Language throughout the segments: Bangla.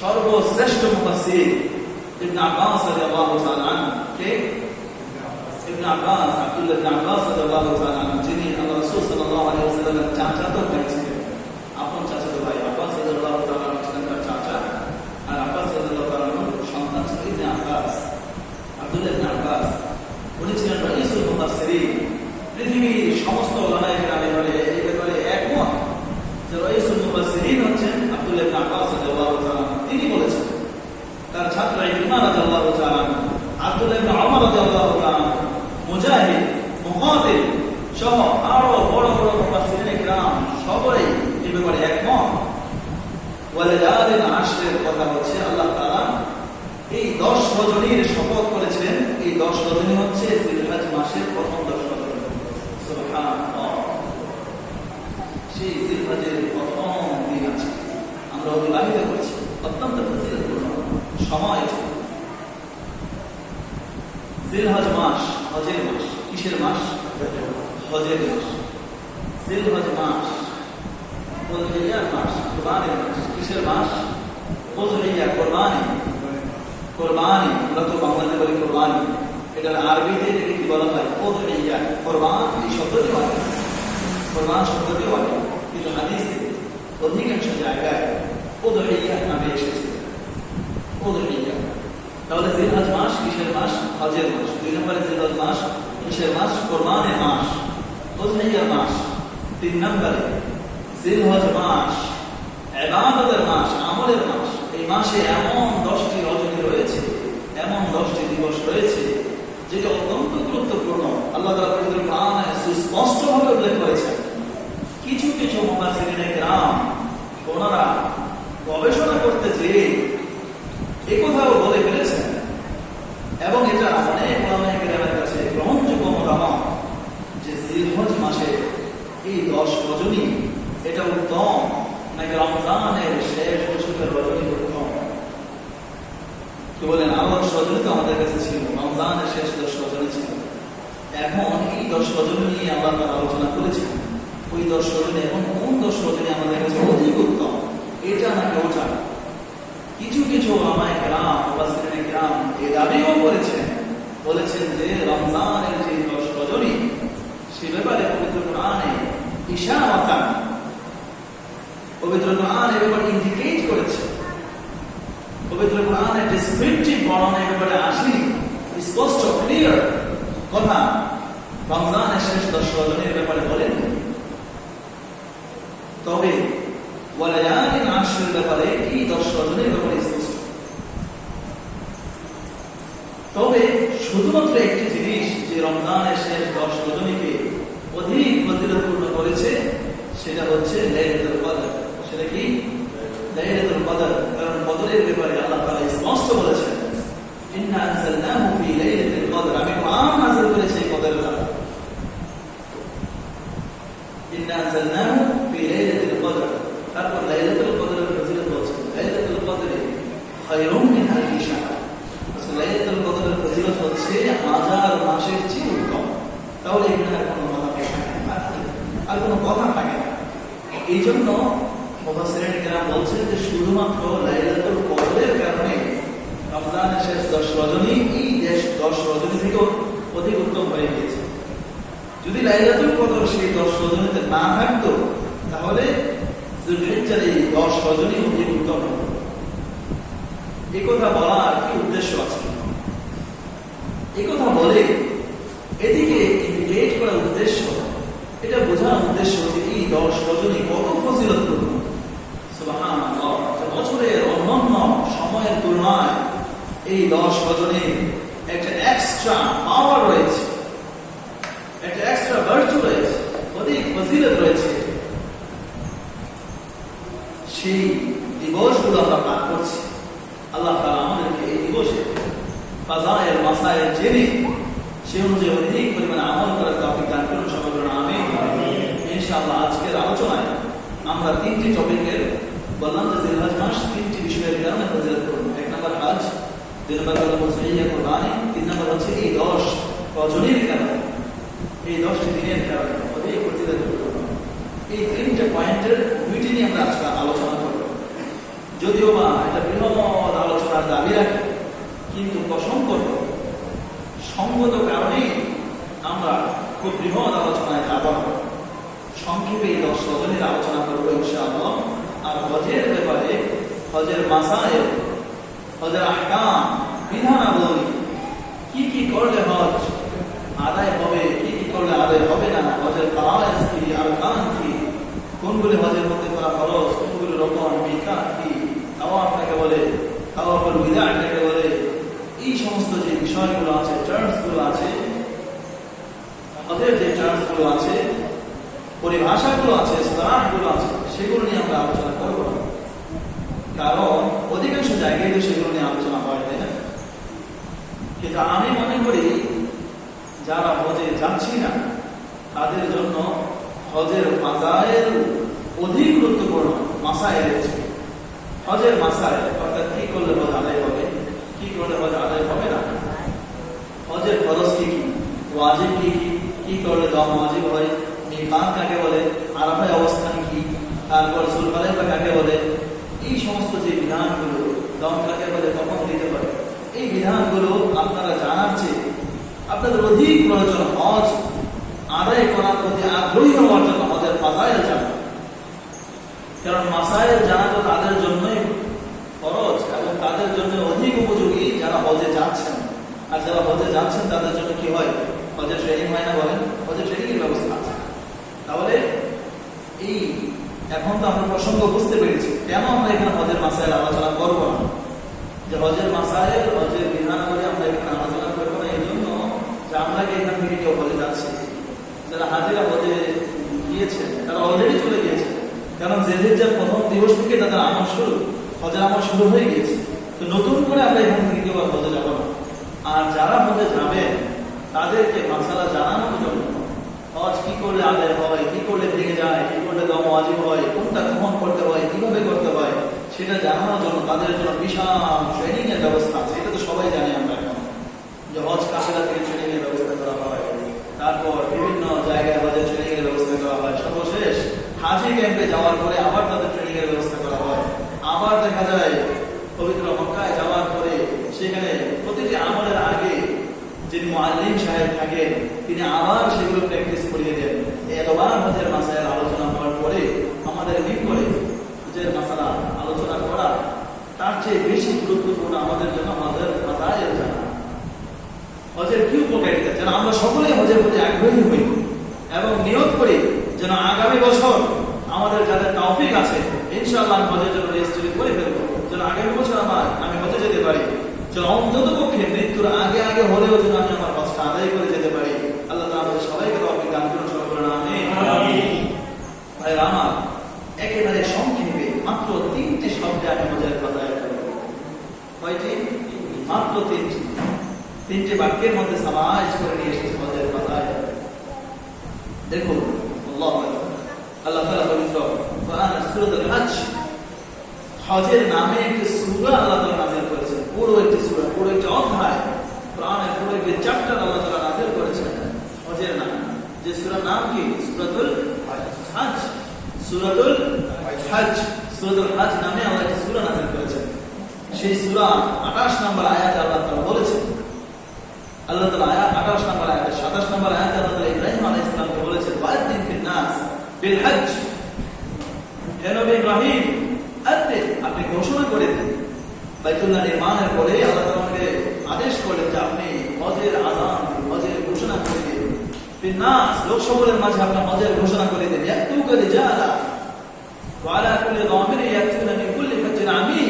সর্বশ্রেষ্ঠ মুফাসসির ইবনে আব্বাস রাদিয়াল্লাহু তাআলা আনহু কে? ইবনে আব্বাস, আব্দুল্লাহ ইবনে আব্বাস রাদিয়াল্লাহু তাআলা আনহু, যিনি আল্লাহ রাসূল সাল্লাল্লাহু আলাইহি ওয়াসাল্লামের চাচাতো ভাই ছিলেন, আপন চাচাতো ভাই। আব্বাস রাদিয়াল্লাহু তাআলা আনহু ছিলেন তার চাচা, আর আব্বাস রাদিয়াল্লাহু তাআলা আনহুর সন্তান ছিল ইবনে আব্বাস, আব্দুল্লাহ ইবনে আব্বাস। উনি ছিলেন রাইসুল মুফাসসিরিন। পৃথিবীর সমস্ত উলামায়ে কেরাম এই ব্যাপারে একমত যে রাইসুল মুফাসসিরিন হচ্ছেন আব্দুল্লাহ ইবনে আব্বাস রাদিয়াল্লাহু তাআলা। তিনি বলেছেন তার ছাত্র ইকরিমা রাদিয়াল্লাহু তাআলা, আব্দুল্লাহ ইবনে ওমর রাদিয়াল্লাহু তাআলা, মুজাহিদ, মুকাতিল সহ আরো বড় বড় মুফাসসিরিন ইকরাম সবাই এই ব্যাপারে একমত। ওয়ালায়ালিন আশরের কথা হচ্ছে আল্লাহ তাআলা এই 10 রজনীর শপথ করেছিলেন। এই 10 রজনী হচ্ছে জিলহজ মাসের প্রথম 10 রজনী। সুবহানাল্লাহ। সেই জিলহজের প্রথম দিন আছে, আমরা অতিবাহিত করছি অত্যন্ত ফজিলতপূর্ণ সময়। জিলহজ মাস হজের মাস। কিসের মাস? হজের মাস। জিলহজ মাস উযহিয়ার মাস, কুরবানির মাস। কিসের মাস? উযহিয়া, কুরবানি। কুরবানি আমরা তো বাংলাতে বলি কুরবানি, এটা আরবিতে এটাকে কি বলা হয়? উযহিয়া। কুরবান এই শব্দটি হয়, কুরবান শব্দটি হয়, কিন্তু হাদিসে অধিকাংশ জায়গায় উযহিয়া নামে এসেছে। উযহিয়া। তাহলে জিলহজ মাস কিসের মাস? হজের মাস। 2 নম্বরে জিলহজ মাস কিসের মাস? কুরবানের মাস, উযহিয়ার মাস। 3 নম্বরে জিলহজ মাস ইবাদতের মাস, আমলের মাস। এই মাসে এমন 10টি রজনী রয়েছে, এমন 10টি দিবস রয়েছে যেটা অত্যন্ত গুরুত্বপূর্ণ। আল্লাহ তাআলা পবিত্র কোরআনে সুস্পষ্টভাবে উল্লেখ করেছেন। কিছু কিছু মুফাসসিরিন ইকরাম ওনারা গবেষণা করতে যেয়ে এই কথাও বলে ফেলেছেন, এবং এটা অনেক উলামায়ে কেরামের কাছে গ্রহণযোগ্য মতামত যে জিলহজ মাসে এই 10 রজনী এটা উত্তম নাকি রমজানের শেষ দশকের রজনী উত্তম? কি বলেন? আরো 10 রজনী তো আমাদের কাছে ছিল, রমজানের শেষ 10 রজনী ছিল। এখন এই 10 রজনী নিয়ে আল্লাহ তাআলা আলোচনা করেছেন। ওই 10 রজনী এখন কোন 10 রজনী আমাদের কাছে অধিক উত্তম, এটা নাকি ওটা? কিছু কিছু উলামায়ে কেরাম, মুফাসসিরিন কেরাম এই দাবিও করেছেন, বলেছেন যে রমজানের যে 10 রজনী সে ব্যাপারে পবিত্র কোরআনে ইশারাতান, পবিত্র কোরআন এর ব্যাপারে ইন্ডিকেট করেছে, পবিত্র কোরআনে ডেসক্রিপটিভ বর্ণনা এর ব্যাপারে আসেনি, স্পষ্ট ক্লিয়ার কথা রমজানের শেষ 10 রজনীর ব্যাপারে বলেন। তবে ওয়ালায়ালিন আশরের ব্যাপারে এই 10 রজনীর ব্যাপারে স্পষ্ট। তবে শুধুমাত্র একটি জিনিস যে রমজানের শেষ 10 রজনীকে অধিক ফজিলতপূর্ণ করেছে, সেটা হচ্ছে লাইলাতুল কদর। সেটা কি? লাইলাতুল কদর। কারণ কদরের ব্যাপারে আল্লাহ তাআলা স্পষ্ট বলেছেন, ইন্না আনজালনাহু ফি লাইলাতুল কদর। আমি কোরআন নাযিল করেছি কদরের রাতে। ইন্না আনজালনাহু ফি লাইলাতুল কদর। তারপর লাইলাতুল কদরের ফজিলত বলছেন, লাইলাতুল কদরে খায়রুম মিন আলফি শাহর। আসলে লাইলাতুল কদরের ফজিলত হচ্ছে 1000 মাসের চেয়ে উত্তম। তাহলে এখানে আর কোনো কথা থাকে না। এই জন্য মুফাসসিরিন কেরাম বলছেন যে শুধুমাত্র লাইলাতুল কদরের কারণে রমজানের শেষ 10 রজনী এই 10 রজনী থেকে অধিক উত্তম হয়ে গিয়েছে। যদি লাইলাতুল কদর সেই 10 রজনীতে না থাকতো তাহলে জিলহিজ্জার এই 10 রজনী অধিক উত্তম হতো। এই কথা বলার কি উদ্দেশ্য আছে? এই কথা বলে এদিকে ইন্ডিকেট করার উদ্দেশ্য, এটা বোঝানোর উদ্দেশ্য যে এই 10 রজনী কত ফজিলতপূর্ণ। সুবহানাল্লাহ। বছরের অন্যান্য সময়ের তুলনায় এই 10 রজনীর একটা এক্সট্রা পাওয়ার রয়েছে, একটা এক্সট্রা ভার্চু রয়েছে, অধিক ফজিলত রয়েছে। সেই দিবসগুলো আমরা পার করছি। আল্লাহ তাআলা আমাদেরকে এই দিবসে ফাজায়েল মাসায়েল জেনে সে অনুযায়ী অধিক পরিমাণে আমল করার তৌফিক দান করুন। সকলে বলুন আমিন। ইনশাআল্লাহ আজকের আলোচনায় আমরা 3টি টপিকের বললাম যে জিলহজ মাস 3টি বিষয়ের কারণে ফজিলতপূর্ণ। 1 নম্বর হজ, 2 নম্বর হলো মুসলিয়া কুরবানি, 3 নম্বর হচ্ছে এই 10 রজনীর কারণে, এই 10টি দিনের কারণে অধিক ফজিলতপূর্ণ। এই 3টে পয়েন্টের 2টি নিয়ে আমরা আজকে আলোচনা করব। যদিও বা এটা বৃহৎ আলোচনার দাবি রাখে, কিন্তু কসম করব সঙ্গত কারণেই আমরা খুব বৃহৎ আলোচনায় যাব না, সংক্ষেপে এই 10 রজনীর আলোচনা করবো ইনশাআল্লাহ। আর হজের ব্যাপারে, হজের মাসায়েল, হজের আহকাম, বিধানাবলী, কি কি করলে হজ আদায় হবে, কি কি করলে আদায় হবে না, হজের ফারায়েজ কি, আরকান কি, কোনগুলি হজের মধ্যে করা ফরজ, কোনগুলি রকম, মিকাত কি, তাওয়াফ কাকে বলে, তাওয়াফুল বিদা কাকে বলে, এই সমস্ত যে বিষয়গুলো আছে, টার্মসগুলো আছে, হজের যে টার্মসগুলো আছে, পরিভাষাগুলো আছে, ইসলাহগুলো আছে, সেগুলো নিয়ে আমরা আলোচনা করব না। কারণ অধিকাংশ জায়গায় তো সেগুলো নিয়ে আলোচনা হয়, তাই না? কিন্তু আমি মনে করি যারা হজে যাচ্ছি না তাদের জন্য হজের ফাজায়েল অধিক গুরুত্বপূর্ণ মাসায়েল আছে। হজের মাসায়েল অর্থাৎ কি করলে হজ আদায় হবে, কি করলে হজ আদায় হবে না, হজের ফরজ কি কি, ওয়াজিব কি কি, কি করলে দম ওয়াজিব হয়, মিকাত কাকে বলে, আরাফায় অবস্থান কি, তারপর যুলহুলাইফা কাকে বলে, এই সমস্ত যে বিধানগুলো, দম কাকে বলে, কখন দিতে পারে, এই বিধানগুলো আপনারা জানার চেয়ে আপনাদের অধিক প্রয়োজন হজ আদায় করার প্রতি আগ্রহী হওয়ার জন্য হজের ফাজায়েল জানা। কারণ মাসায়েল জানা তো তাদের জন্যই ফরজ এবং তাদের জন্য অধিক উপযোগী যারা হজে যাচ্ছেন। আর যারা হজে যাচ্ছেন তাদের জন্য কি হয়, হজের ট্রেনিং হয় না, বলেন, হজের ট্রেনিং এর ব্যবস্থা আছে। তাহলে এই এখন তো আমরা প্রসঙ্গ বুঝতে পেরেছি কেন আমরা এখানে হজের মাসায়েল আলোচনা করবো না, যে হজের মাসায়েল, হজের বিধানাবলী আমরা এখানে আলোচনা করবো না এই জন্য যে আমরা কি এখান থেকে কেউ হজে যাচ্ছি, যারা হাজিরা হজে গিয়েছেন তারা অলরেডি চলে গিয়েছে। কারণ জিলহিজ্জার প্রথম দিবস থেকে তাদের আমল শুরু, হজের আমল শুরু হয়ে গিয়েছে। তো নতুন করে আমরা এখান থেকে কেউ আর হজে যাবো না। আর যারা হজে যাবেন তাদেরকে মাসালা জানানোর জন্য, হজ কি করলে আদায় হয়, কি করলে ভেঙে যায়, কি করলে দম ওয়াজিব হয়, কোনটা কখন করতে হয়, কিভাবে করতে হয়, সেটা জানানোর জন্য তাদের জন্য বিশাল ট্রেনিং এর ব্যবস্থা আছে। এটা তো সবাই জানি আমরা এখন, যে হজ কাফেলা থেকে ট্রেনিং এর ব্যবস্থা করা হয়, তারপর বিভিন্ন জায়গায় হজের ট্রেনিং এর ব্যবস্থা করা হয়, সর্বশেষ হাজি ক্যাম্পে যাওয়ার পরে আবার তাদের ট্রেনিং এর ব্যবস্থা করা হয়। আবার দেখা যায় পবিত্র মক্কায় যাওয়ার পরে সেখানে প্রতিটি আমলের আগে যিনি মুআল্লিম সাহেব থাকেন তিনি আবার সেগুলো প্র্যাকটিস করিয়ে দেন। এতবার হজের মাসায়েল আলোচনা হওয়ার পরে আমাদের মিম্বরে হজের মাসালা আলোচনা করা তার চেয়ে বেশি গুরুত্বপূর্ণ আমাদের জন্য হজের মাসায়েল জানা, হজের কি উপকারিতা, যেন আমরা সকলেই হজের প্রতি আগ্রহী হই এবং নিয়ত করি যেন আগামী বছর আমাদের যাদের তৌফিক আছে ইনশাআল্লাহ হজের জন্য রেজিস্ট্রি করে ফেলবো, যেন আগামী বছর আমি হজে যেতে পারি, যেন অন্তত পক্ষে মৃত্যুর আগে আগে হলেও যেন আমি আমার হজটা আদায় করে যেতে পারি। আল্লাহ তাআলা আমাদের সবাইকে তৌফিক দান করুন, সবাই বলুন আমিন। ভাইরা আমার, একেবারে সংক্ষেপে মাত্র 3টি শব্দে আমি হজের ফাজায়েল করব। কয়টি? মাত্র 3টি বাক্যের মধ্যে সামাইজ করে নিয়ে এসেছে হজের ফাজায়েল। দেখুন, আল্লাহ তাআলা পবিত্র কোরআনের সূরাতুল হজ, হজের নামে একটি সূরা আল্লাহ তাআলা নাযিল করেছেন, পুরো একটি সূরা, পুরো একটি অধ্যায়, কোরআনের পুরো একটি চ্যাপ্টার আল্লাহ তাআলা নাযিল করেছেন হজের নামে। যে সূরার নাম কি? সূরাতুল হজ। সূরাতুল হজ, সূরাতুল হজ নামে আল্লাহ একটি সূরা নাযিল করেছেন। সেই সূরা 28 নম্বর আয়াতে আল্লাহ তাআলা বলেছেন, আল্লাহ তাআলা 28 নম্বর আয়াতে 27 নম্বর আয়াতে আল্লাহ তাআলা ইব্রাহিম আলাইহিস সালামকে বলেছেন, ওয়া'আদ্দিন ফিন নাস বিল হজ, হে নবী ইব্রাহিম আপনি ঘোষণা করে দিন। বাইতুল্লাহ নির্মাণের পরে আল্লাহ তাআলাকে আদেশ করলেন যে আপনি হজের আযান, হজের ঘোষণা করে দিন। ফিন নাস, লোক সকলের মাঝে আপনি হজের ঘোষণা করে দিন। ইয়াতুকা রিজালা ওয়া আলা কুল্লি দামির ইয়াতুনা মিন কুল্লি ফাজ্জিন আমিন,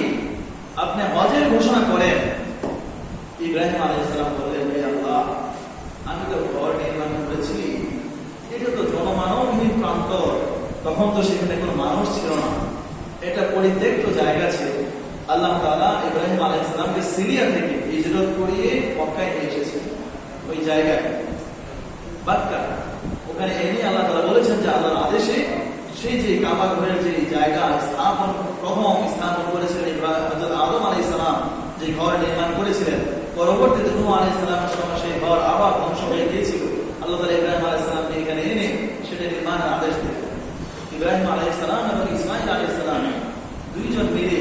আপনি হজের ঘোষণা করেন। ইব্রাহিম আলাইহিস সালাম বললেন, হে আল্লাহ, আমি তো ঘর নির্মাণ করেছি, এটা তো জনমানবহীন প্রান্তর, তখন তো সেখানে কোনো মানুষ ছিল না, এটা পরিত্যক্ত জায়গা ছিল। আল্লাহ তাআলা ইব্রাহিম আলাইহিস সালামকে সিরিয়া থেকে হিজরত করিয়ে মক্কায় নিয়ে এসেছেন, ওই জায়গায় বাক্কা, ওখানে এনে আল্লাহ তাআলা বলেছেন যে আল্লাহর আদেশে সেই যে কাবা ঘরের যে জায়গা প্রথম স্থাপন করেছিলেন হযরত আদম আলাইহিস সালাম, যে ঘর নির্মাণ করেছিলেন, পরবর্তীতে নূহ আলাইহিস সালামের সময় সেই ঘর আবার ধ্বংস হয়ে গিয়েছিল। আল্লাহ তাআলা ইব্রাহিম আলাইহিস সালামকে এখানে এনে সেটা নির্মাণের আদেশ দিলেন। ইব্রাহিম আলাইহিস সালাম এবং ইসমাঈল আলাইহিস সালাম দুইজন মিলে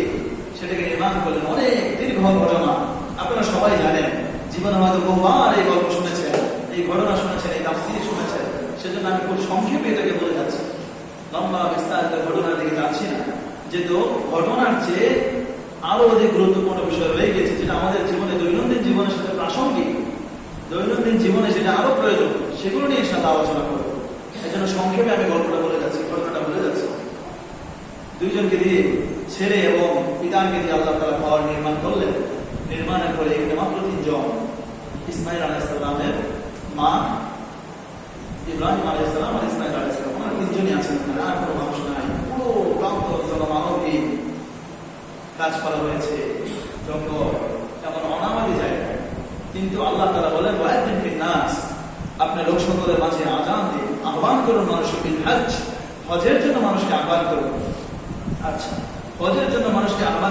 সেটাকে নির্মাণ করলেন। অনেক দীর্ঘ ঘটনা, আপনারা সবাই জানেন। জীবন জীবনে হয়তো বহুবার এই গল্প শুনেছেন, এই ঘটনা শুনেছেন, এই তাফসীর শুনেছেন, সেজন্য আমি খুব সংক্ষেপে এটাকে বলে যাচ্ছি, লম্বা বিস্তারিত ঘটনার দিকে যাচ্ছি না। যেহেতু ঘটনার চেয়ে আরো অধিক গুরুত্বপূর্ণ বিষয় রয়ে গেছে, যেটা আমাদের জীবনে দৈনন্দিন জীবনের সাথে প্রাসঙ্গিক, দৈনন্দিন জীবনে যেটা আরো প্রয়োজন, সেগুলো নিয়ে সাথে আলোচনা করবো। এই জন্য সংক্ষেপে আমি গল্পটা বলে যাচ্ছি, ঘটনাটা বলে যাচ্ছি। দুইজনকে দিয়ে, ছেলে এবং পিতাকে দিয়ে আল্লাহ তাআলা ঘর নির্মাণ করলেন। নির্মাণের পরে এখানে মাত্র 3 জন, ইসমাইল আলাইহিস সালামের মা, ইব্রাহিম আলাইহিস সালাম আর ইসমাইল আলাইহিস সালাম, ওনারা 3 জনই আছেন, আর কোনো মানুষ নাই। পুরো প্রান্ত জনমানবহীন, গাছপালা রয়েছে, জঙ্গল, এমন অনাবাদী জায়গা। কিন্তু আল্লাহ তাআলা বলেন, ওয়া'আযিন ফিন নাস, আপনি লোক সকলের মাঝে আযান দিন, আহ্বান করুন মানুষকে, বিল হজ, হজের জন্য মানুষকে আহ্বান করুন। আচ্ছা, হজের জন্য মানুষকে আহ্বান